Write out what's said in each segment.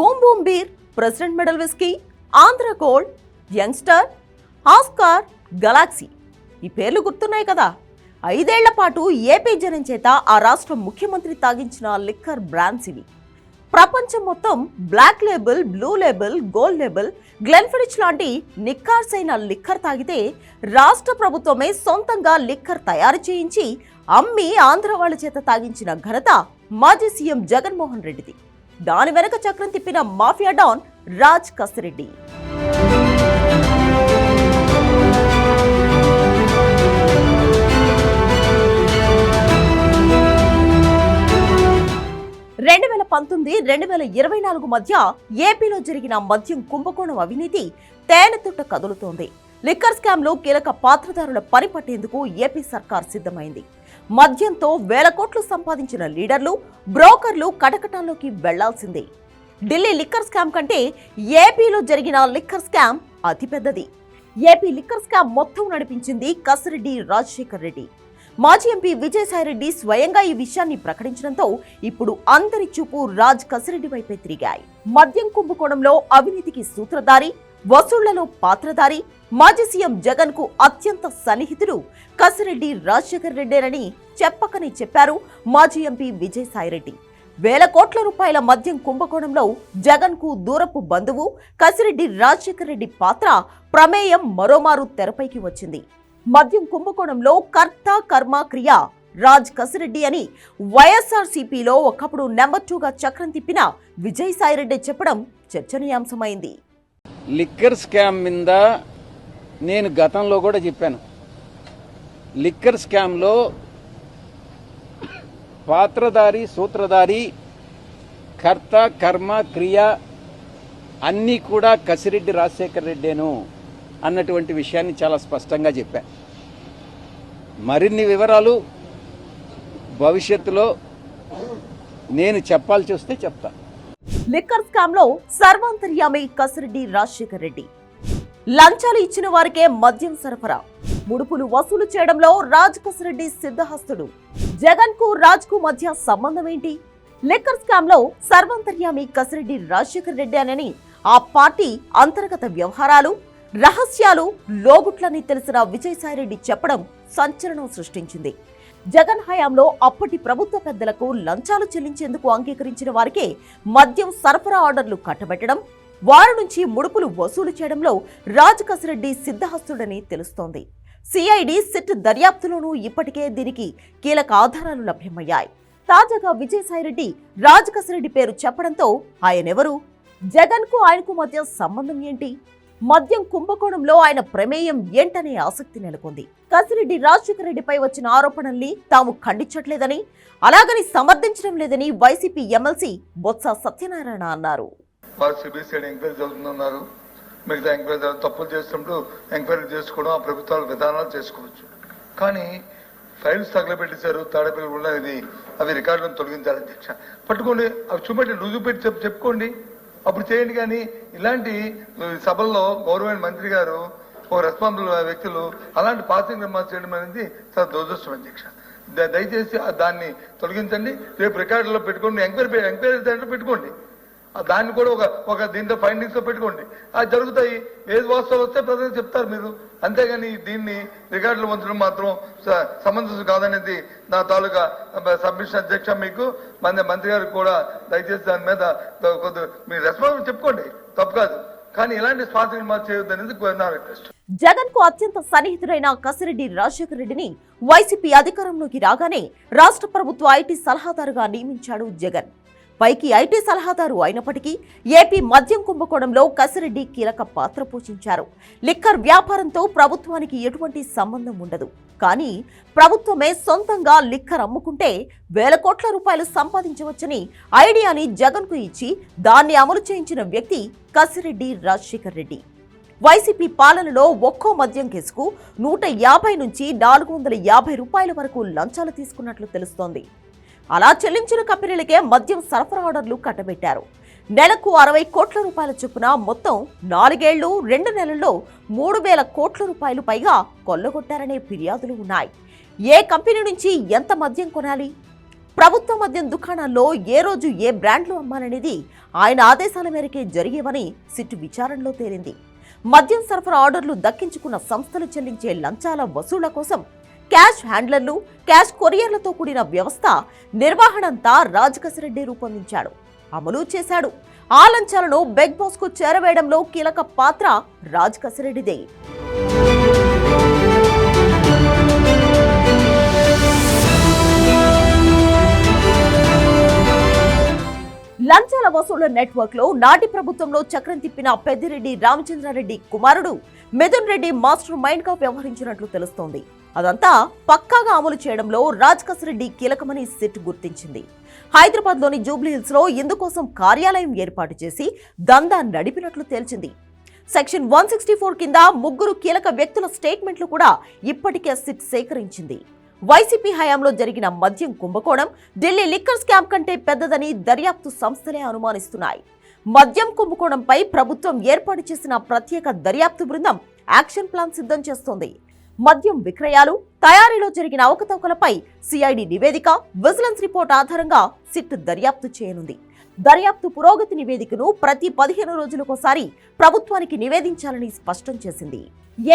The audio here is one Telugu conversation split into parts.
Boom boom beer, president medal whisky, Andhra gold, youngster, Oscar, Galaxy ఈ పేర్లు గుర్తున్నాయి కదా. 5 ఏళ్ల పాటు ఏపీ జనం చేత ఆ రాష్ట్ర ముఖ్యమంత్రి తాగించిన లిక్కర్ బ్రాండ్స్ ఇవి. ప్రపంచం మొత్తం black label, blue label, gold label, Glenfiddich లాంటి నిక్కార్సైన లిక్కర్ తాగితే రాష్ట్ర ప్రభుత్వమే సొంతంగా లిక్కర్ తయారు చేయించి అమ్మి ఆంధ్ర వాళ్ళ చేత తాగించిన ఘనత మాజీ సీఎం జగన్మోహన్ రెడ్డిది. దాని వెనక చక్రం తిప్పిన మాఫియా డాన్ రాజ్ కసిరెడ్డి. రెండు 2019-2024 మధ్య ఏపీలో జరిగిన మద్యం కుంభకోణం అవినీతి తేనెతుట్ట కదులుతోంది. లిక్కర్ స్కామ్ లో కీలక పాత్రధారుల పని పట్టేందుకు ఏపీ సర్కార్ సిద్ధమైంది. మద్యంతో వేల కోట్లు సంపాదించిన లీడర్లు, బ్రోకర్లు కటకటాల్లోకి వెళ్లాల్సిందే. ఢిల్లీ లిక్కర్ స్కామ్ కంటే ఏపీలో జరిగిన లిక్కర్ స్కామ్ అతిపెద్దది. ఏపీ లిక్కర్ స్కామ్ మొత్తం నడిపించింది కసిరెడ్డి రాజశేఖర్ రెడ్డి. మాజీ ఎంపీ విజయసాయిరెడ్డి స్వయంగా ఈ విషయాన్ని ప్రకటించడంతో ఇప్పుడు అందరి చూపు రాజ్ కసిరెడ్డి వైపే తిరిగాయి. మద్యం కుంభకోణంలో అవినీతికి సూత్రధారి, వసూళ్లలో పాత్రధారి, మాజీ సీఎం జగన్ కు అత్యంత సన్నిహితుడు కసిరెడ్డి రాజశేఖర్ రెడ్డేనని చెప్పకనే చెప్పారు మాజీ ఎంపీ విజయసాయిరెడ్డి. వేల కోట్ల రూపాయల మద్యం కుంభకోణంలో జగన్ కు దూరపు బంధువు కసిరెడ్డి రాజశేఖర్ రెడ్డి పాత్ర, ప్రమేయం మరోమారు తెరపైకి వచ్చింది. మద్యం కుంభకోణంలో కర్త కర్మ క్రియ రాజ్ కసిరెడ్డి అని వైఎస్ఆర్సీపీలో ఒకప్పుడు నెంబర్ 2గా చక్రం తిప్పిన విజయసాయిరెడ్డి చెప్పడం చర్చనీయాంశమైంది. లిక్కర్ స్కామ్ మీద నేను గతంలో కూడా చెప్పాను. లిక్కర్ స్కామ్లో పాత్రధారి, సూత్రధారి, కర్త కర్మ క్రియ అన్నీ కూడా కసిరెడ్డి రాజశేఖర్ రెడ్డేను అన్నటువంటి విషయాన్ని చాలా స్పష్టంగా చెప్పా. మరిన్ని వివరాలు భవిష్యత్తులో నేను చెప్పాల్సి వస్తే చెప్తా. లిక్కర్ స్కామ్ లో సర్వాంతర్యామి కసిరెడ్డి రాజశేఖర్ రెడ్డి. లంచాలు ఇచ్చిన వారికే మద్యం సరఫరా, ముడుపులు వసూలు చేయడంలో రాజ్ కసిరెడ్డి సిద్ధహస్తుడు. జగన్ కు రాజ్ కు మధ్య సంబంధం ఏంటి? లిక్కర్ స్కామ్ లో సర్వాంతర్యామి కసిరెడ్డి రాజశేఖర్ రెడ్డి అని ఆ పార్టీ అంతర్గత వ్యవహారాలు, రహస్యాలు, లోగుట్లని తెలిసిన విజయసాయిరెడ్డి చెప్పడం సంచలనం సృష్టించింది. జగన్ హయాంలో అప్పటి ప్రభుత్వ పెద్దలకు లంచాలు చెల్లించేందుకు అంగీకరించిన వారికే మద్యం సరఫరా ఆర్డర్లు కట్టబెట్టడం, వారి నుంచి ముడుపులు వసూలు చేయడంలో రాజ్ కసిరెడ్డి సిద్ధహస్తుడని తెలుస్తోంది. సిఐడి సిట్ దర్యాప్తులోనూ ఇప్పటికే దీనికి కీలక ఆధారాలు లభ్యమయ్యాయి. తాజాగా విజయసాయిరెడ్డి రాజ్ కసిరెడ్డి పేరు చెప్పడంతో ఆయనెవరు? జగన్ కు ఆయనకు మధ్య సంబంధం ఏంటి? మద్యం కుంభకోణంలో ఆయన ప్రమేయం ఏంటనే ఆసక్తి నెలకొంది. కసిరెడ్డి రాజశేఖర రెడ్డిపై వచ్చిన ఆరోపణల్ని తాము ఖండించట్లేదని, అలాగని సమర్థించడం లేదని వైసీపీ ఎమ్మెల్సీ బొత్స సత్యనారాయణ అన్నారు. మిగతా ఎంక్వైరీ తప్పులు చేసినప్పుడు ఎంక్వైరీ చేసుకోవడం, ఆ ప్రభుత్వాల విధానాలు చేసుకోవచ్చు. కానీ ఫైల్స్ తగలబెట్టేశారు, తాడేపల్లి ఉన్నది, అవి రికార్డులను తొలగించాలి అధ్యక్ష. పట్టుకోండి, అవి చూపెట్టి రుజువు పెట్టి చెప్పుకోండి, అప్పుడు చేయండి. కానీ ఇలాంటి సభల్లో గౌరవమైన మంత్రి గారు, ఓ రెస్పాన్సిబుల్ వ్యక్తులు అలాంటి పాసింగ్ రిమార్క్స్ చేయడం అనేది చాలా దురదృష్టం అధ్యక్ష. దయచేసి దాన్ని తొలగించండి. రేపు రికార్డులో పెట్టుకోండి, ఎంక్వైరీ పెట్టుకోండి. దాన్ని కూడా ఒక దీంట్లో ఫైండింగ్స్ లో పెట్టుకోండి. అది జరుగుతాయి. ఏది వాస్తవం వస్తే ప్రజలు చెప్తారు మీరు. అంతేగాని దీన్ని రికార్డులు ఉంచడం మాత్రం సమంజసం కాదనేది నా తాలూకా సబ్మిషన్ అధ్యక్ష. మీకు మంత్రి గారికి కూడా దయచేసి దాని మీద మీరు రెస్పాన్స్ చెప్పుకోండి, తప్పు కాదు. కానీ ఇలాంటి స్పాన్సరింగ్ మార్చి చేయొద్దు అనేది నా రిక్వెస్ట్. జగన్ కు అత్యంత సన్నిహితుడైన కసిరెడ్డి రాజశేఖర్ రెడ్డిని వైసీపీ అధికారంలోకి రాగానే రాష్ట్ర ప్రభుత్వ ఐటీ సలహాదారుగా నియమించాడు జగన్. పైకి ఐటీ సలహాదారు అయినప్పటికీ ఏపీ మద్యం కుంభకోణంలో కసిరెడ్డి కీలక పాత్ర పోషించారు. లిక్కర్ వ్యాపారంతో ప్రభుత్వానికి ఎటువంటి సంబంధం ఉండదు. కానీ ప్రభుత్వమే సొంతంగా లిక్కర్ అమ్ముకుంటే వేల కోట్ల రూపాయలు సంపాదించవచ్చని ఐడియాని జగన్ కు ఇచ్చి దాన్ని అమలు చేయించిన వ్యక్తి కసిరెడ్డి రాజశేఖర్ రెడ్డి. వైసీపీ పాలనలో ఒక్కో మద్యం కేసుకు 150 నుంచి 450 రూపాయల వరకు లంచాలు తీసుకున్నట్లు తెలుస్తోంది. అలా చెల్లించిన కంపెనీలకే మద్యం సరఫరా ఆర్డర్లు కట్టబెట్టారు. నెలకు 60 కోట్ల రూపాయల చొప్పున మొత్తం 4 ఏళ్లు 2 నెలల్లో 3,000 కోట్ల రూపాయలు పైగా కొల్లగొట్టారనే ఫిర్యాదులు ఉన్నాయి. ఏ కంపెనీ నుంచి ఎంత మద్యం కొనాలి? ప్రభుత్వ మద్యం దుకాణాల్లో ఏ రోజు ఏ బ్రాండ్లు అమ్మాలనేది ఆయన ఆదేశాల మేరకే జరిగేవని సిట్ విచారణలో తేలింది. మద్యం సరఫరా ఆర్డర్లు దక్కించుకున్న సంస్థలు చెల్లించే లంచాల వసూళ్ల కోసం క్యాష్ హ్యాండ్లర్లు, క్యాష్ కొరియర్లతో కూడిన వ్యవస్థ నిర్వహణంతా రాజకసిరెడ్డి రూపొందించాడు, అమలు చేశాడు. ఆ లంచాలను బిగ్ బాస్ కు చేరవేయడంలో కీలక పాత్ర రాజకసిరెడ్డిదే. లంచాల వసూళ్ల నెట్వర్క్ లో నాటి ప్రభుత్వంలో చక్రం తిప్పిన పెద్దిరెడ్డి రామచంద్రారెడ్డి కుమారుడు మిథున్ రెడ్డి మాస్టర్ మైండ్ గా వ్యవహరించినట్లు తెలుస్తోంది. అదంతా పక్కాగా అమలు చేయడంలో రాజకసిరెడ్డి కీలకమని సిట్ గుర్తించింది. హైదరాబాద్ లోని జూబ్లీహిల్స్ లో ఇందుకోసం కార్యాలయం ఏర్పాటు చేసి దందా నడిపినట్లు తేల్చింది. సెక్షన్ 164 కింద 3 కీలక వ్యక్తుల స్టేట్మెంట్లు కూడా ఇప్పటికే సిట్ సేకరించింది. వైసీపీ హయాంలో జరిగిన మద్యం కుంభకోణం ఢిల్లీ లిక్కర్ స్కామ్ కంటే పెద్దదని దర్యాప్తు సంస్థలే అనుమానిస్తున్నాయి. మద్యం కుంభకోణంపై ప్రభుత్వం ఏర్పాటు చేసిన ప్రత్యేక దర్యాప్తు బృందం యాక్షన్ ప్లాన్ సిద్ధం చేస్తోంది. మద్యం విక్రయాలు, తయారీలో జరిగిన అవకతవకలపై సిఐడి నివేదిక, విజిలెన్స్ రిపోర్ట్ ఆధారంగా సిట్ దర్యాప్తు చేయనుంది. దర్యాప్తు పురోగతి నివేదికను ప్రతి 15 రోజులకోసారి ప్రభుత్వానికి నివేదించాలని స్పష్టం చేసింది.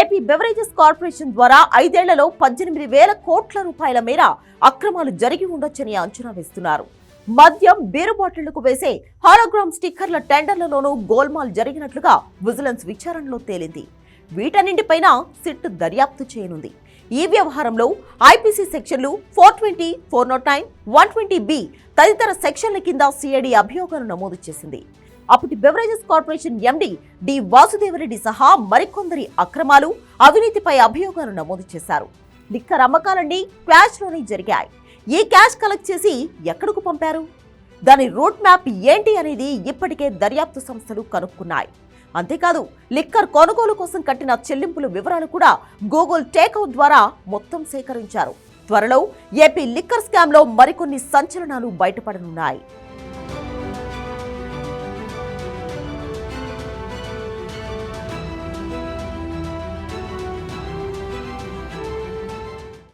ఏపీ బెవరేజెస్ కార్పొరేషన్ ద్వారా 5 ఏళ్లలో 18,000 కోట్ల రూపాయల మేర అక్రమాలు జరిగి ఉండొచ్చని అంచనా వేస్తున్నారు. మద్యం, బీరు బాటిళ్లకు వేసే హాలోగ్రామ్ స్టిక్కర్ల టెండర్లలోనూ గోల్మాల్ జరిగినట్లుగా విజిలెన్స్ విచారణలో తేలింది. వీటన్నింటిపైన సిట్ దర్యాప్తు చేయనుంది. ఈ వ్యవహారంలో ఐపీసీ సెక్షన్లు 420, 409, 120B తదితర సెక్షన్ల కింద సిఐడి అభియోగాలు నమోదు చేసింది. అప్పటి beverages corporation MD D Vasudevareddy సహా మరికొందరి అక్రమాలు, అవినీతిపై అభియోగాలు నమోదు చేశారు. లిక్కర్ అమ్మకాలన్నీ క్యాష్ లోనే జరిగాయి. ఈ క్యాష్ కలెక్ట్ చేసి ఎక్కడకు పంపారు? దాని రూట్ మ్యాప్ ఏంటి అనేది ఇప్పటికే దర్యాప్తు సంస్థలు కనుక్కున్నాయి. అంతేకాదు, లిక్కర్ కొనుగోలు కోసం కట్టిన చెల్లింపుల వివరాలు కూడా గూగుల్ టేక్అవుట్ ద్వారా మొత్తం సేకరించారు. త్వరలో ఏపీ లిక్కర్ స్కామ్ లో మరికొన్ని సంచలనాలు బయటపడనున్నాయి.